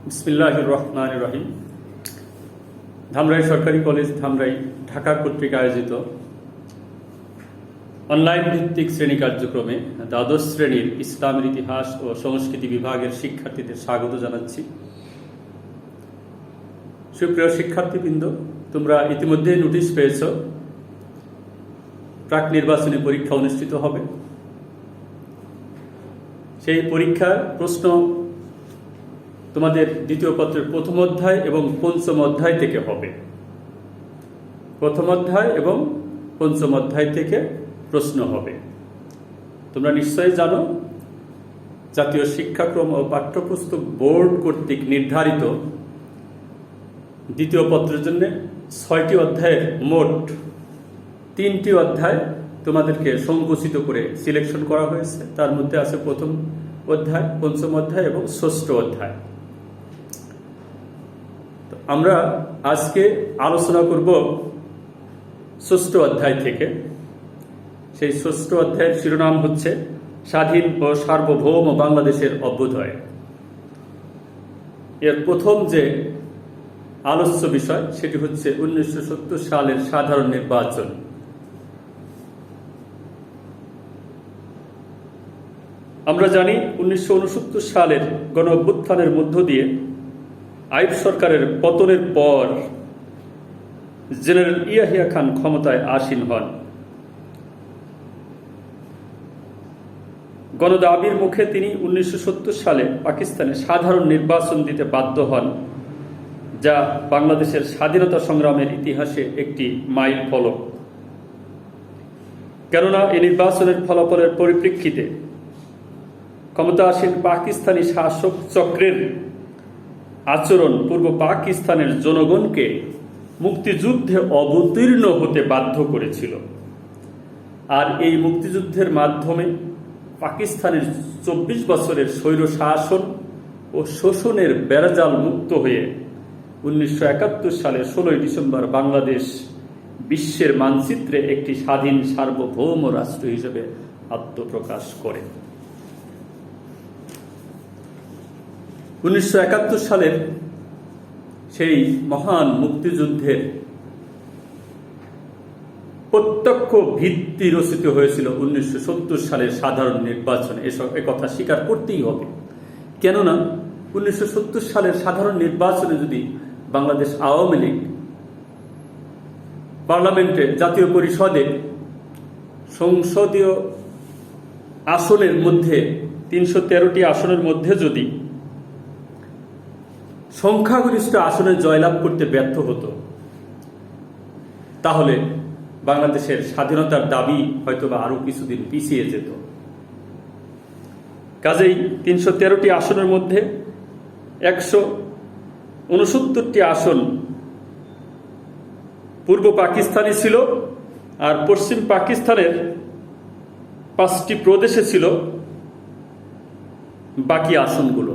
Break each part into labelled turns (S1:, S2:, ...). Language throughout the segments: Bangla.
S1: বিসমিল্লাহির রহমানির রহিম। ধামরাই সরকারি কলেজ ধামরাই ঢাকা কর্তৃক আয়োজিত অনলাইন ভিত্তিক শ্রেণী কার্যক্রমে দ্বাদশ শ্রেণীর ইসলামের ইতিহাস ও সংস্কৃতি বিভাগের শিক্ষার্থীদের স্বাগত জানাচ্ছি। সুপ্রিয় শিক্ষার্থীবৃন্দ, তোমরা ইতিমধ্যে নোটিশ পেয়েছ প্রাক নির্বাচনী পরীক্ষা অনুষ্ঠিত হবে। সেই পরীক্ষার প্রশ্ন তোমাদের দ্বিতীয় পত্রের প্রথম অধ্যায় এবং পঞ্চম অধ্যায় থেকে হবে। প্রথম অধ্যায় এবং পঞ্চম অধ্যায় থেকে প্রশ্ন হবে। তোমরা নিশ্চয়ই জানো, জাতীয় শিক্ষাক্রম ও পাঠ্যপুস্তক বোর্ড কর্তৃক নির্ধারিত দ্বিতীয় পত্রের জন্য 6টি অধ্যায়ের মোট 3টি অধ্যায় তোমাদেরকে সংকুচিত করে সিলেকশন করা হয়েছে। তার মধ্যে আছে প্রথম অধ্যায়, পঞ্চম অধ্যায় এবং ষষ্ঠ অধ্যায়। আমরা আজকে আলোচনা করব ষষ্ঠ অধ্যায় থেকে। সেই ষষ্ঠ অধ্যায়ের শিরোনাম হচ্ছে স্বাধীন ও সার্বভৌম বাংলাদেশের অভ্যুদয়। এর প্রথম যে আলোচ্য বিষয় সেটি হচ্ছে 1970 সালের সাধারণ নির্বাচন। আমরা জানি 1969 সালের গণ অভ্যুত্থানের মধ্য দিয়ে আইয়ুব সরকারের পতনের পর জেনারেল ইয়াহিয়া খান ক্ষমতায় আসীন হন। গণদাবির মুখে তিনি 1970 সালে পাকিস্তানে সাধারণ নির্বাচন দিতে বাধ্য হন, যা বাংলাদেশের স্বাধীনতা সংগ্রামের ইতিহাসে একটি মাইল ফলক। কেননা এই নির্বাচনের ফলাফলের পরিপ্রেক্ষিতে ক্ষমতাসীন পাকিস্তানি শাসক চক্রের আচরণ পূর্ব পাকিস্তানের জনগণকে মুক্তিযুদ্ধে অবতীর্ণ হতে বাধ্য করেছিল। আর এই মুক্তিযুদ্ধের মাধ্যমে পাকিস্তানের 24 বছরের স্বৈর শাসন ও শোষণের বেড়াজাল মুক্ত হয়ে 1971 সালের 16 ডিসেম্বর বাংলাদেশ বিশ্বের মানচিত্রে একটি স্বাধীন সার্বভৌম রাষ্ট্র হিসেবে আত্মপ্রকাশ করে। 1971 সালের সেই মহান মুক্তিযুদ্ধের প্রত্যক্ষ ভিত্তি রচিত হয়েছিল 1970 সালের সাধারণ নির্বাচনে। একথা স্বীকার করতেই হবে। কেননা 1970 সালের সাধারণ নির্বাচনে যদি বাংলাদেশ আওয়ামী লীগ পার্লামেন্টে, জাতীয় পরিষদে সংসদীয় আসনের মধ্যে 313টি আসনের মধ্যে যদি সংখ্যাগরিষ্ঠ আসনে জয়লাভ করতে ব্যর্থ হতো, তাহলে বাংলাদেশের স্বাধীনতার দাবি হয়তোবা আরো কিছুদিন পিছিয়ে যেত। কাজেই 313টি আসনের মধ্যে 169টি আসন পূর্ব পাকিস্তানে ছিল, আর পশ্চিম পাকিস্তানের 5টি প্রদেশে ছিল বাকি আসনগুলো।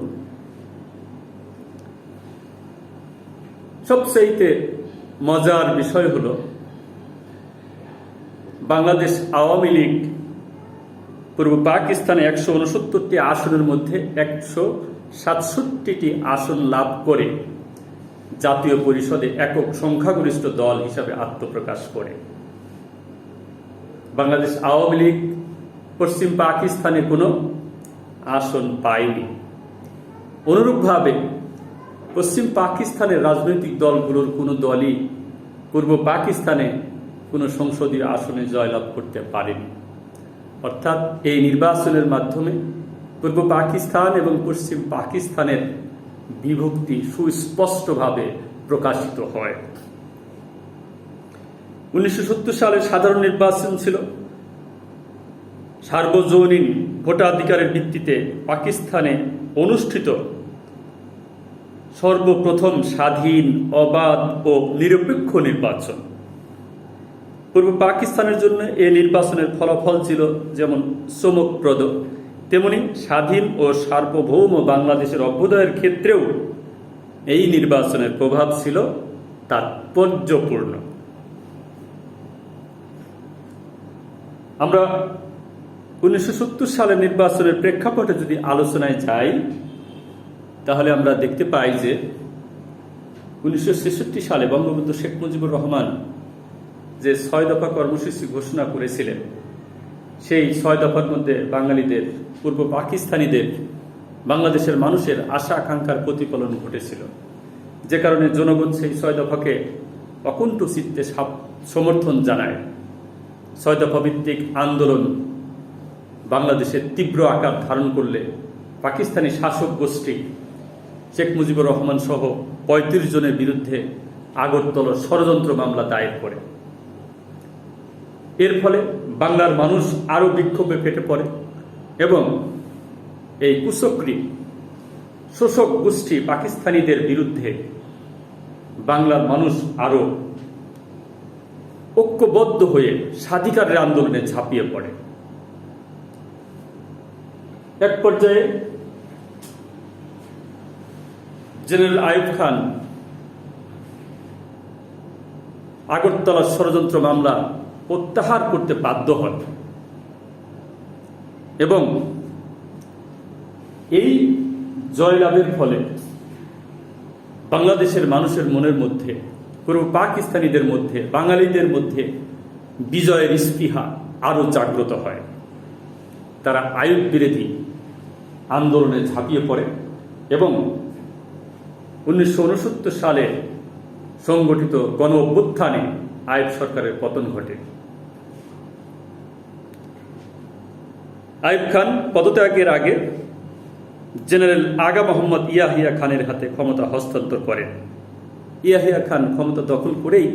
S1: সবচেয়ে মজার বিষয় হলো, বাংলাদেশ আওয়ামী লীগ পূর্ব পাকিস্তানে 169টি আসনের মধ্যে 167টি আসন লাভ করে জাতীয় পরিষদে একক সংখ্যাগরিষ্ঠ দল হিসাবে আত্মপ্রকাশ করে। বাংলাদেশ আওয়ামী লীগ পশ্চিম পাকিস্তানে কোনো আসন পায়নি। অনুরূপভাবে পশ্চিম পাকিস্তানের রাজনৈতিক দলগুলোর কোনো দলই পূর্ব পাকিস্তানে কোনো সংসদীয় আসনে জয়লাভ করতে পারেনি। অর্থাৎ এই নির্বাচনের মাধ্যমে পূর্ব পাকিস্তান এবং পশ্চিম পাকিস্তানের বিভক্তি সুস্পষ্টভাবে প্রকাশিত হয়। 1970 সালের সাধারণ নির্বাচন ছিল সার্বজনীন ভোটাধিকারের ভিত্তিতে পাকিস্তানে অনুষ্ঠিত সর্বপ্রথম স্বাধীন, অবাধ ও নিরপেক্ষ নির্বাচন। পূর্ব পাকিস্তানের জন্য এই নির্বাচনের ফলাফল ছিল যেমন চমকপ্রদ, তেমনি স্বাধীন ও সার্বভৌম বাংলাদেশের অভ্যুদয়ের ক্ষেত্রেও এই নির্বাচনের প্রভাব ছিল তাৎপর্যপূর্ণ। আমরা 1970 সালের নির্বাচনের প্রেক্ষাপটে যদি আলোচনায় যাই, তাহলে আমরা দেখতে পাই যে 1966 সালে বঙ্গবন্ধু শেখ মুজিবুর রহমান যে 6 দফা কর্মসূচি ঘোষণা করেছিলেন, সেই 6 দফার মধ্যে বাঙালিদের, পূর্ব পাকিস্তানিদের, বাংলাদেশের মানুষের আশা আকাঙ্ক্ষার প্রতিফলন ঘটেছিল, যে কারণে জনগণ সেই 6 দফাকে অকুণ্ঠ চিত্তে সমর্থন জানায়। 6 দফা ভিত্তিক আন্দোলন বাংলাদেশের তীব্র আকার ধারণ করলে পাকিস্তানি শাসক গোষ্ঠী শেখ মুজিবুর রহমান সহ 35 জনের বিরুদ্ধে আগরতলা ষড়যন্ত্র মামলা দায়ের করে। এর ফলে বাংলার মানুষ আরও বিক্ষোভে ফেটে পড়ে এবং এই কুচক্রী শোষক গোষ্ঠী পাকিস্তানিদের বিরুদ্ধে বাংলার মানুষ আরও ঐক্যবদ্ধ হয়ে স্বাধিকারের আন্দোলনে ঝাঁপিয়ে পড়ে। এক পর্যায়ে জেনারেল আইয়ুব খান আগরতলা ষড়যন্ত্র মামলা প্রত্যাহার করতে বাধ্য হন এবং এই জয়লাভের ফলে বাংলাদেশের মানুষের মনের মধ্যে, পূর্ব পাকিস্তানিদের মধ্যে, বাঙালিদের মধ্যে বিজয়ের স্পৃহা আরও জাগ্রত হয়। তারা আইয়ুব বিরোধী আন্দোলনে ঝাঁপিয়ে পড়ে এবং 1969 সালে সংগঠিত গণ অভ্যুত্থানে আইয়ুব সরকারের পতন ঘটে। আইয়ুব খান পদত্যাগের আগে জেনারেল আগা মোহাম্মদ ইয়াহিয়া খানের হাতে ক্ষমতা হস্তান্তর করেন। ইয়াহিয়া খান ক্ষমতা দখল করেই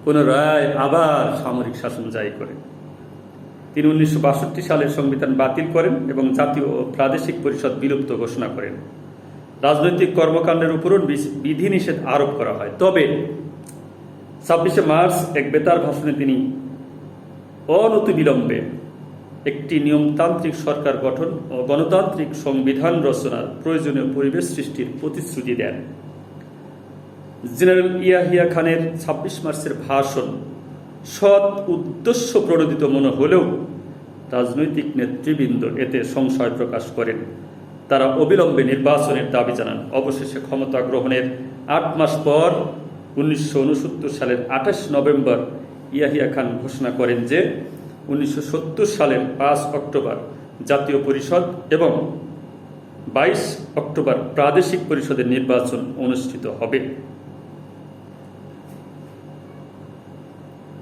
S1: পুনরায় আবার সামরিক শাসন জারি করেন। তিনি 1962 সালের সংবিধান বাতিল করেন এবং জাতীয় ও প্রাদেশিক পরিষদ বিলুপ্ত ঘোষণা করেন। রাজনৈতিক কর্মকাণ্ডের উপরও বিধিনিষেধ আরোপ করা হয়। তবে 26 মার্চ এক বেতার ভাষণে তিনি অনতিবিলম্বে একটি নিয়মতান্ত্রিক সরকার গঠন ও গণতান্ত্রিক সংবিধান রচনার প্রয়োজনীয় পরিবেশ সৃষ্টির প্রতিশ্রুতি দেন। জেনারেল ইয়াহিয়া খানের 26 মার্চের ভাষণ সৎ উদ্দেশ্য প্রণোদিত মনে হলেও রাজনৈতিক নেতৃবৃন্দ এতে সংশয় প্রকাশ করেন। তারা অবিলম্বে নির্বাচনের দাবি জানান। অবশেষে ক্ষমতা গ্রহণের 8 মাস পর 1969 সালের 28 নভেম্বর ইয়াহিয়া খান ঘোষণা করেন যে 1970 সালের 5 অক্টোবর জাতীয় পরিষদ এবং 22 অক্টোবর প্রাদেশিক পরিষদের নির্বাচন অনুষ্ঠিত হবে।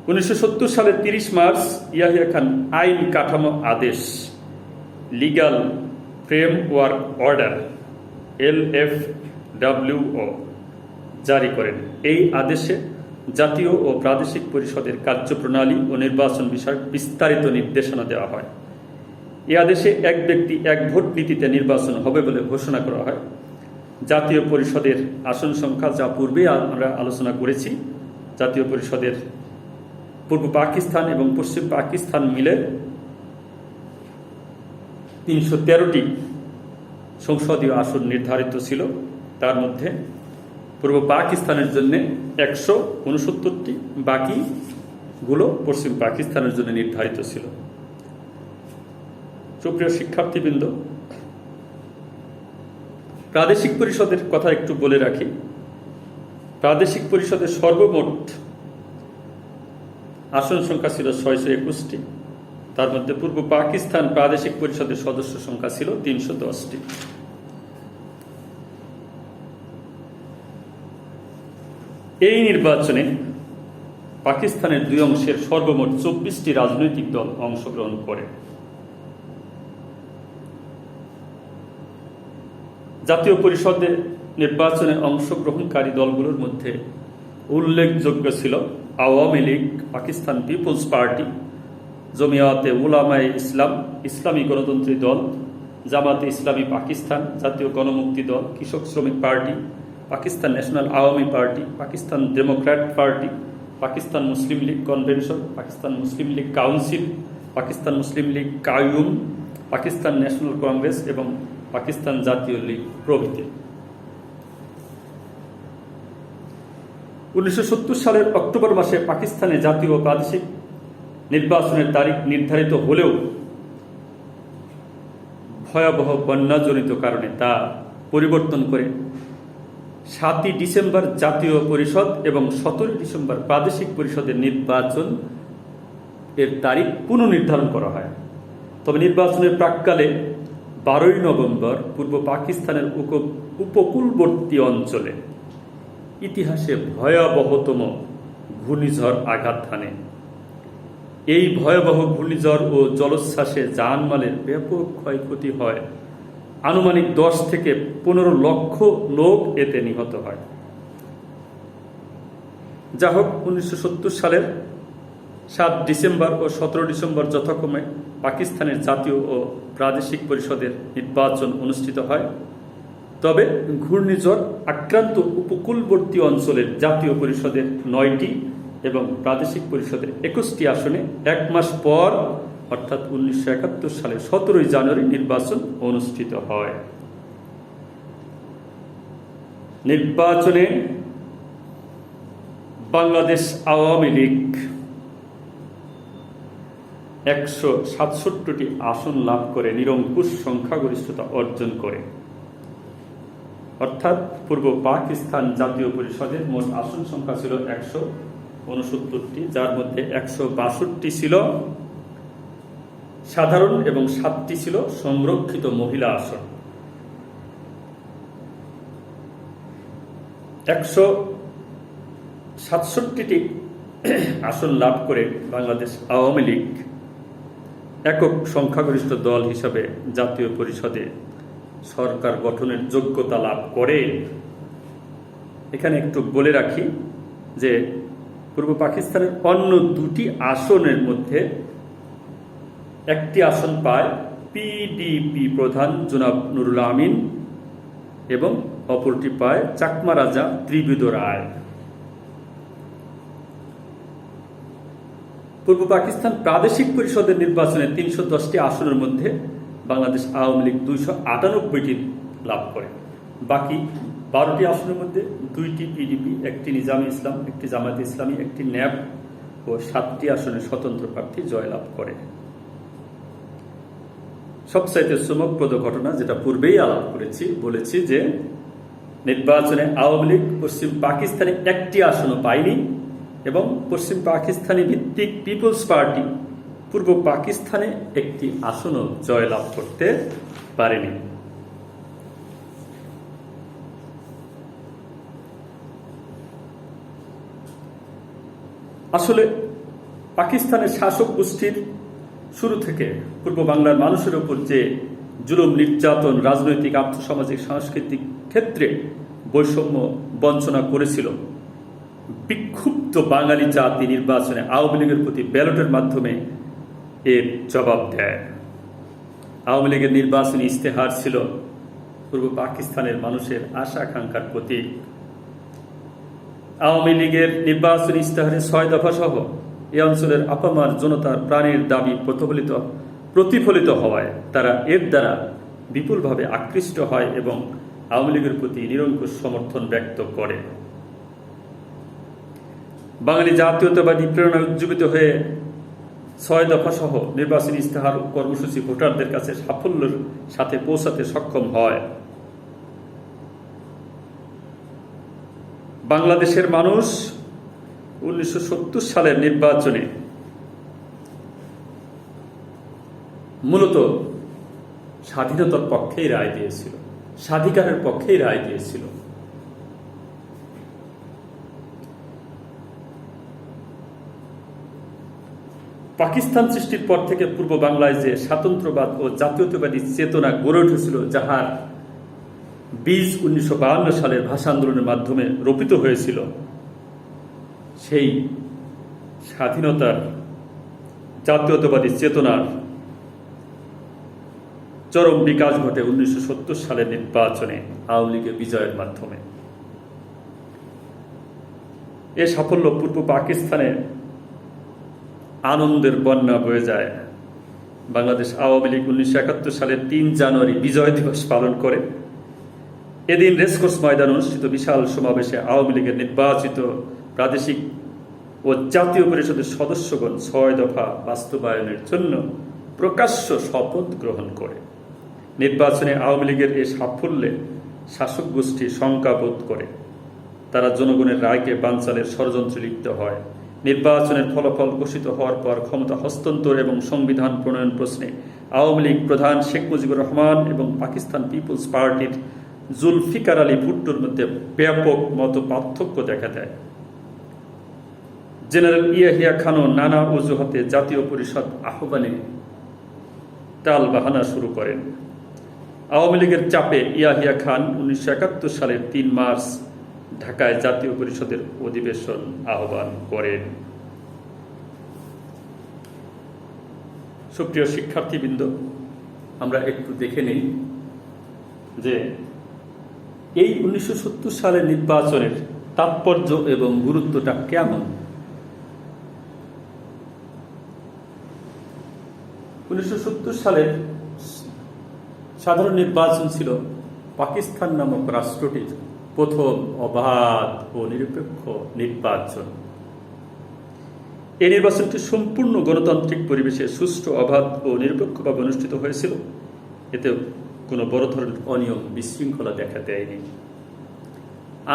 S1: 1970 সালের 30 মার্চ ইয়াহিয়া খান আইন কাঠামো আদেশ, লিগ্যাল ফ্রেমওয়ার্ক অর্ডার LFWO জারি করেন। এই আদেশে জাতীয় ও প্রাদেশিক পরিষদের কার্যপ্রণালী ও নির্বাচন বিষয়ক বিস্তারিত নির্দেশনা দেওয়া হয়। এই আদেশে এক ব্যক্তি এক ভোট নীতিতে নির্বাচন হবে বলে ঘোষণা করা হয়। জাতীয় পরিষদের আসন সংখ্যা, যা পূর্বে আমরা আলোচনা করেছি, জাতীয় পরিষদের পূর্ব পাকিস্তান এবং পশ্চিম পাকিস্তান মিলে 313টি সংসদীয় আসন নির্ধারিত ছিল। তার মধ্যে পূর্ব পাকিস্তানের জন্য 169টি, বাকিগুলো পশ্চিম পাকিস্তানের জন্য নির্ধারিত ছিল। সুপ্রিয় শিক্ষার্থীবৃন্দ, প্রাদেশিক পরিষদের কথা একটু বলে রাখি। প্রাদেশিক পরিষদের সর্বমোট আসন সংখ্যা ছিল 621টি। তার মধ্যে পূর্ব পাকিস্তান প্রাদেশিক পরিষদের সদস্য সংখ্যা ছিল 310টি। এই নির্বাচনে পাকিস্তানের দুই অংশের সর্বমোট 24টি রাজনৈতিক দল অংশগ্রহণ করে। জাতীয় পরিষদে নির্বাচনে অংশগ্রহণকারী দলগুলোর মধ্যে উল্লেখযোগ্য ছিল আওয়ামী লীগ, পাকিস্তান পিপলস পার্টি, জমিয়াতে উলামায়ে ইসলাম, ইসলামী গণতন্ত্রী দল, জামাতে ইসলামী পাকিস্তান, জাতীয় গণমুক্তি Dal, Krishak Sramik party, Pakistan national Awami party, Pakistan democrat party, Pakistan Muslim league convention, Pakistan Muslim league council, Pakistan Muslim league Qayyum, Pakistan national congress এবং পাকিস্তান জাতীয় লীগ প্রভৃতি। 1970 সালের অক্টোবর মাসে পাকিস্তানে জাতীয় ও প্রাদেশিক নির্বাচনের তারিখ নির্ধারিত হলেও ভয়াবহ বন্যাজনিত কারণে তা পরিবর্তন করে 7ই ডিসেম্বর জাতীয় পরিষদ এবং 17 ডিসেম্বর প্রাদেশিক পরিষদের নির্বাচন এর তারিখ পুনর্নির্ধারণ করা হয়। তবে নির্বাচনের প্রাক্কালে 12ই নভেম্বর পূর্ব পাকিস্তানের উপকূলবর্তী অঞ্চলে ইতিহাসে ভয়াবহতম ঘূর্ণিঝড় আঘাত হানে। এই ভয়াবহ ঘূর্ণিঝড় ও জলোচ্ছ্বাসে জানমালের ব্যাপক ক্ষয়ক্ষতি হয়। আনুমানিক 10 থেকে 15 লক্ষ লোক এতে নিহত হয়। যা হোক, 1970 সালের 7 ডিসেম্বর ও 17 ডিসেম্বর যথাক্রমে পাকিস্তানের জাতীয় ও প্রাদেশিক পরিষদের নির্বাচন অনুষ্ঠিত হয়। তবে ঘূর্ণিঝড় আক্রান্ত উপকূলবর্তী অঞ্চলের জাতীয় পরিষদের 9টি এবং প্রাদেশিক পরিষদের 21টি আসনে 1 মাস পর অর্থাৎ 1971 সালের 17 জানুয়ারি নির্বাচন অনুষ্ঠিত হয়। নির্বাচনে বাংলাদেশ আওয়ামী লীগ 167টি আসন লাভ করে নিরঙ্কুশ সংখ্যাগরিষ্ঠতা অর্জন করে। অর্থাৎ পূর্ব পাকিস্তান জাতীয় পরিষদের মোট আসন সংখ্যা ছিল 169টি, যার মধ্যে 162টি ছিল সাধারণ এবং 7টি ছিল সংরক্ষিত মহিলা আসন। 167টি আসন লাভ করে বাংলাদেশ আওয়ামী লীগ একক সংখ্যাগরিষ্ঠ দল হিসাবে জাতীয় পরিষদে সরকার গঠনের যোগ্যতা লাভ করে। এখানে একটু বলে রাখি যে পূর্ব পাকিস্তানের অন্য 2টি আসনের মধ্যে একটি আসন পায় পিডিপি প্রধান জনাব নুরুল আমিন এবং অপরটি পায় চাকমা রাজা ত্রিবিদ রায়। পূর্ব পাকিস্তান প্রাদেশিক পরিষদের নির্বাচনে 310টি আসনের মধ্যে বাংলাদেশ আওয়ামী লীগ 298টি লাভ করে। বাকি 12টি আসনের মধ্যে 2টি পিডিপি, একটি নিজামে ইসলাম, একটি জামায়াতে ইসলামী, একটি ন্যাপ ও 7টি আসনে স্বতন্ত্র প্রার্থী জয়লাভ করে। সবচাইতে চমকপ্রদ ঘটনা, যেটা পূর্বেই আলাপ করেছি, বলেছি যে নির্বাচনে আওয়ামী লীগ পশ্চিম পাকিস্তানে একটি আসনও পায়নি এবং পশ্চিম পাকিস্তানি ভিত্তিক পিপলস পার্টি পূর্ব পাকিস্তানে একটি আসনও জয়লাভ করতে পারেনি। আসলে পাকিস্তানের শাসক গোষ্ঠীর শুরু থেকে পূর্ব বাংলার মানুষের উপর যে জুলুম, নির্যাতন, রাজনৈতিক, আর্থসামাজিক, সাংস্কৃতিক ক্ষেত্রে বৈষম্য বঞ্চনা করেছিল, বিক্ষুব্ধ বাঙালি জাতি নির্বাচনে আওয়ামী লীগের প্রতি ব্যালটের মাধ্যমে এর জবাব দেয়। আওয়ামী লীগের নির্বাচনী ইস্তেহার ছিল পূর্ব পাকিস্তানের মানুষের আশা আকাঙ্ক্ষার প্রতীক। আওয়ামী লীগের নির্বাচনী ইস্তেহারে 6 দফা সহ এ অঞ্চলের আপামার জনতার প্রাণের দাবি প্রতিফলিত হওয়ায় তারা এর দ্বারা বিপুলভাবে আকৃষ্ট হয় এবং আওয়ামী লীগের প্রতি নিরঙ্কুশ সমর্থন ব্যক্ত করে। বাঙালি জাতীয়তাবাদী প্রেরণা উজ্জীবিত হয়ে 6 দফা সহ নির্বাচনী ইস্তেহার ও কর্মসূচি ভোটারদের কাছে সাফল্যের সাথে পৌঁছাতে সক্ষম হয়। বাংলাদেশের মানুষ 1970 সালের নির্বাচনে মূলত স্বাধীনতার পক্ষেই রায় দিয়েছিল, স্বাধিকারের পক্ষেই রায় দিয়েছিল। পাকিস্তান সৃষ্টির পর থেকে পূর্ব বাংলায় যে স্বাতন্ত্র্যবাদ ও জাতীয়তাবাদী চেতনা গড়ে উঠেছিল, যাহার বীজ 1952 সালের ভাষা আন্দোলনের মাধ্যমে রোপিত হয়েছিল, সেই স্বাধীনতার জাতীয়তাবাদী চেতনার চরম বিকাশ ঘটে 1970 সালের নির্বাচনে আওয়ামী লীগের বিজয়ের মাধ্যমে। এ সাফল্য পূর্ব পাকিস্তানে আনন্দের বন্যা বয়ে যায়। বাংলাদেশ আওয়ামী লীগ 1971 সালের 3 জানুয়ারি বিজয় দিবস পালন করে। এদিন রেসকোর্স ময়দানে অনুষ্ঠিত বিশাল সমাবেশে আওয়ামী লীগের নির্বাচিত প্রাদেশিক ও জাতীয় পরিষদের সদস্যগণ 6 দফা বাস্তবায়নের জন্য প্রকাশ্য শপথ গ্রহণ করে। নির্বাচনে আওয়ামী লীগের এই সাফল্যে শাসক গোষ্ঠী শঙ্কা বোধ করে। তারা জনগণের রায়কে বানচালের ষড়যন্ত্রে লিপ্ত হয়। নির্বাচনের ফলাফল ঘোষিত হওয়ার পর ক্ষমতা হস্তান্তর এবং সংবিধান প্রণয়ন প্রশ্নে আওয়ামী লীগ প্রধান শেখ মুজিবুর রহমান এবং পাকিস্তান পিপলস পার্টির জুলফিকার আলী ভুট্টোর মধ্যে ব্যাপক মত পার্থক্য দেখা দেয়। জেনারেল ইয়াহিয়া খানও নানা অজুহাতে জাতীয় পরিষদ আহ্বানে টাল বাহানা শুরু করেন। আওয়ামী লীগের চাপে ইয়াহিয়া খান 1971 সালের 3 মার্চ ঢাকায় জাতীয় পরিষদের অধিবেশন আহ্বান করেন। সুপ্রিয় শিক্ষার্থীবৃন্দ, আমরা একটু দেখে নেই যে এই 1970 সালের নির্বাচনের তাৎপর্য এবং গুরুত্বটা কেমন। 1970 সালের সাধারণ নির্বাচন ছিল পাকিস্তান নামক রাষ্ট্রটির প্রথম অবাধ ও নিরপেক্ষ নির্বাচন। এই নির্বাচনটি সম্পূর্ণ গণতান্ত্রিক পরিবেশে সুষ্ঠু, অবাধ ও নিরপেক্ষভাবে অনুষ্ঠিত হয়েছিল। এতে কোনো বড় ধরনের অনিয়ম, বিশৃঙ্খলা দেখা দেয়নি।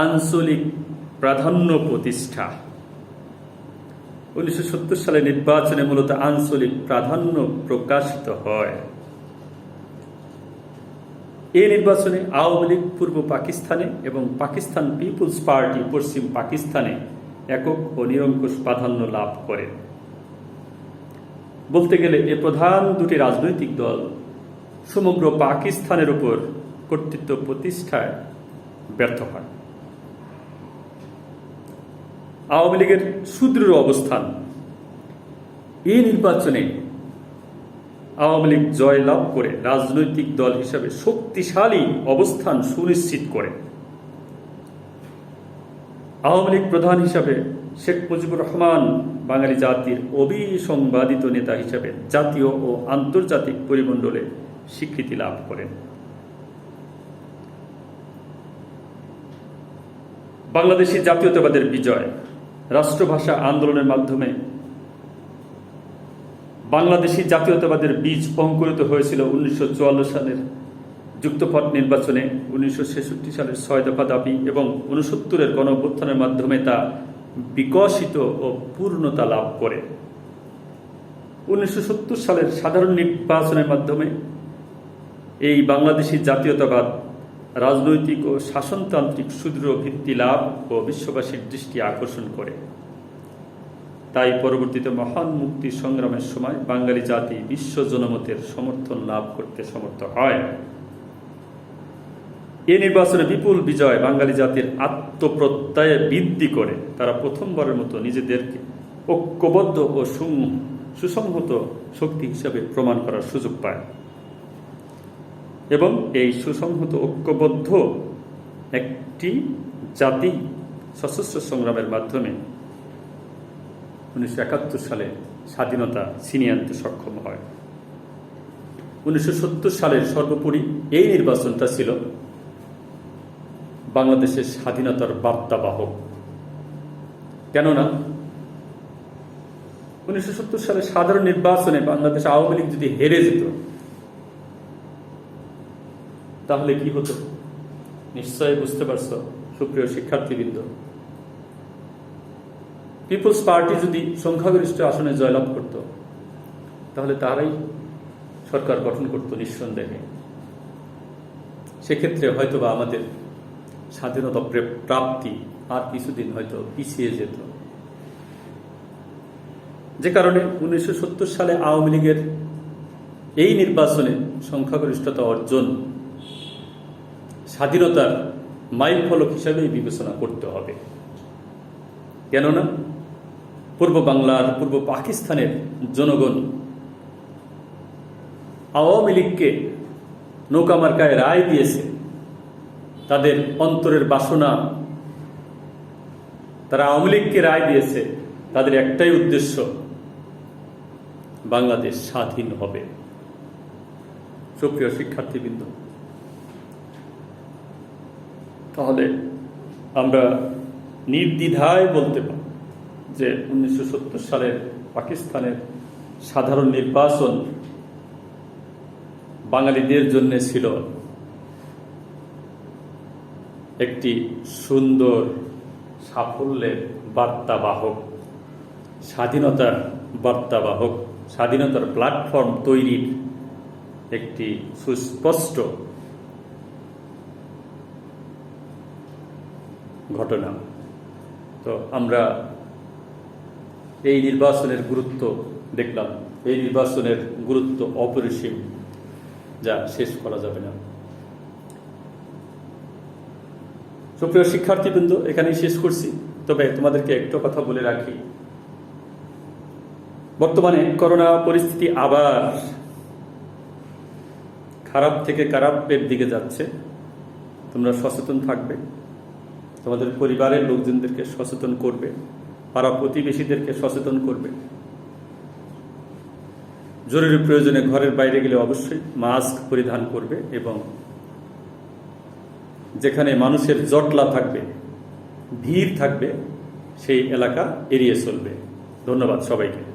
S1: আঞ্চলিক প্রাধান্য প্রতিষ্ঠা। 1970 সালের নির্বাচনে মূলত আঞ্চলিক প্রাধান্য প্রকাশিত হয়। এই নির্বাচনে আওয়ামী লীগ পূর্ব পাকিস্তানে এবং পাকিস্তান পিপলস পার্টি পশ্চিম পাকিস্তানে একক ও নিরঙ্কুশ প্রাধান্য লাভ করে। বলতে গেলে এ প্রধান দুটি রাজনৈতিক দল সমগ্র পাকিস্তানের উপর কর্তৃত্ব প্রতিষ্ঠায় ব্যর্থ হয়। আওয়ামী লীগের সুদৃঢ় অবস্থান। এই নির্বাচনে আওয়ামী লীগ জয়লাভ করে রাজনৈতিক দল হিসাবে শক্তিশালী অবস্থান সুনিশ্চিত করে। আওয়ামী লীগ প্রধান হিসাবে শেখ মুজিবুর রহমান বাঙালি জাতির অবিসংবাদিত নেতা হিসাবে জাতীয় ও আন্তর্জাতিক পরিমণ্ডলে স্বীকৃতি লাভ করেন। বাংলাদেশি জাতীয়তাবাদের বিজয়। রাষ্ট্রভাষা আন্দোলনের মাধ্যমে বাংলাদেশি জাতীয়তাবাদের বীজ অঙ্কুরিত হয়েছিল 1944 সালের যুক্তফ্রন্ট নির্বাচনে, 1966 সালের 6 দফা দাবি এবং 69-এর গণঅভ্যুত্থানের মাধ্যমে তা বিকশিত ও পূর্ণতা লাভ করে। 1970 সালের সাধারণ নির্বাচনের মাধ্যমে এই বাংলাদেশি জাতীয়তাবাদ রাজনৈতিক ও শাসনতান্ত্রিক সুদৃঢ় ভিত্তি লাভ ও বিশ্ববাসীর দৃষ্টি আকর্ষণ করে। তাই পরবর্তীতে মহান মুক্তি সংগ্রামের সময় বাঙালি জাতি বিশ্ব জনমতের সমর্থন লাভ করতে সমর্থ হয়। এই নির্বাচনে বিপুল বিজয় বাঙালি জাতির আত্মপ্রত্যয়ে বৃদ্ধি করে। তারা প্রথমবারের মতো নিজেদেরকে ঐক্যবদ্ধ ও সুসংহত শক্তি হিসাবে প্রমাণ করার সুযোগ পায় এবং এই সুসংহত ঐক্যবদ্ধ একটি জাতি সশস্ত্র সংগ্রামের মাধ্যমে 1971 সালে স্বাধীনতা ছিনিয়ে আনতে সক্ষম হয়। 1970 সালের সর্বোপরি এই নির্বাচনটা ছিল বাংলাদেশের স্বাধীনতার বার্তাবাহক। কেননা 1970 সালের সাধারণ নির্বাচনে বাংলাদেশ আওয়ামী লীগ যদি হেরে যেত তাহলে কি হতো নিশ্চয়ই বুঝতে পারছো সুপ্রিয় শিক্ষার্থীবৃন্দ। পিপলস পার্টি যদি সংখ্যাগরিষ্ঠ আসনে জয়লাভ করত তাহলে তারাই সরকার গঠন করত নিঃসন্দেহে। সেক্ষেত্রে হয়তোবা আমাদের স্বাধীনতা প্রাপ্তি আর কিছুদিন হয়তো পিছিয়ে যেত। যে কারণে 1970 সালে আওয়ামী লীগের এই নির্বাচনে সংখ্যাগরিষ্ঠতা অর্জন স্বাধীনতার মাইল ফলক হিসাবেই বিবেচনা করতে হবে। কেননা পূর্ব বাংলার, পূর্ব পাকিস্তানের জনগণ আওয়ামী লীগকে নৌকামার্কায় রায় দিয়েছে। তাদের অন্তরের বাসনা, তারা আওয়ামী লীগকে রায় দিয়েছে, তাদের একটাই উদ্দেশ্য, বাংলাদেশ স্বাধীন হবে। সুপ্রিয় শিক্ষার্থীবৃন্দ, তাহলে আমরা নির্দ্বিধায় বলতে পারি যে 1970 সালের পাকিস্তানের সাধারণ নির্বাচন বাঙালিদের জন্য ছিল একটি সুন্দর সাফল্যের বার্তাবাহক, স্বাধীনতার বার্তাবাহক, স্বাধীনতার প্ল্যাটফর্ম তৈরির একটি সুস্পষ্ট ঘটনা। তো আমরা এই নির্বাচনের গুরুত্ব দেখলাম, এই নির্বাচনের গুরুত্ব অপরিসীম, যা শেষ করা যাবে না। সুপ্রিয় শিক্ষার্থীবৃন্দ, এখানেই শেষ করছি। তবে তোমাদেরকে একটা কথা বলে রাখি, বর্তমানে করোনা পরিস্থিতি আবার খারাপ থেকে খারাপের দিকে যাচ্ছে। তোমরা সচেতন থাকবে, তোমাদের পরিবারের লোকজনদেরকে সচেতন করবে, পাড়া প্রতিবেশীদেরকে সচেতন করবে। জরুরি প্রয়োজনে ঘরের বাইরে গেলে অবশ্যই মাস্ক পরিধান করবে এবং যেখানে মানুষের জটলা থাকবে, ভিড় থাকবে, সেই এলাকা এড়িয়ে চলবে। ধন্যবাদ সবাইকে।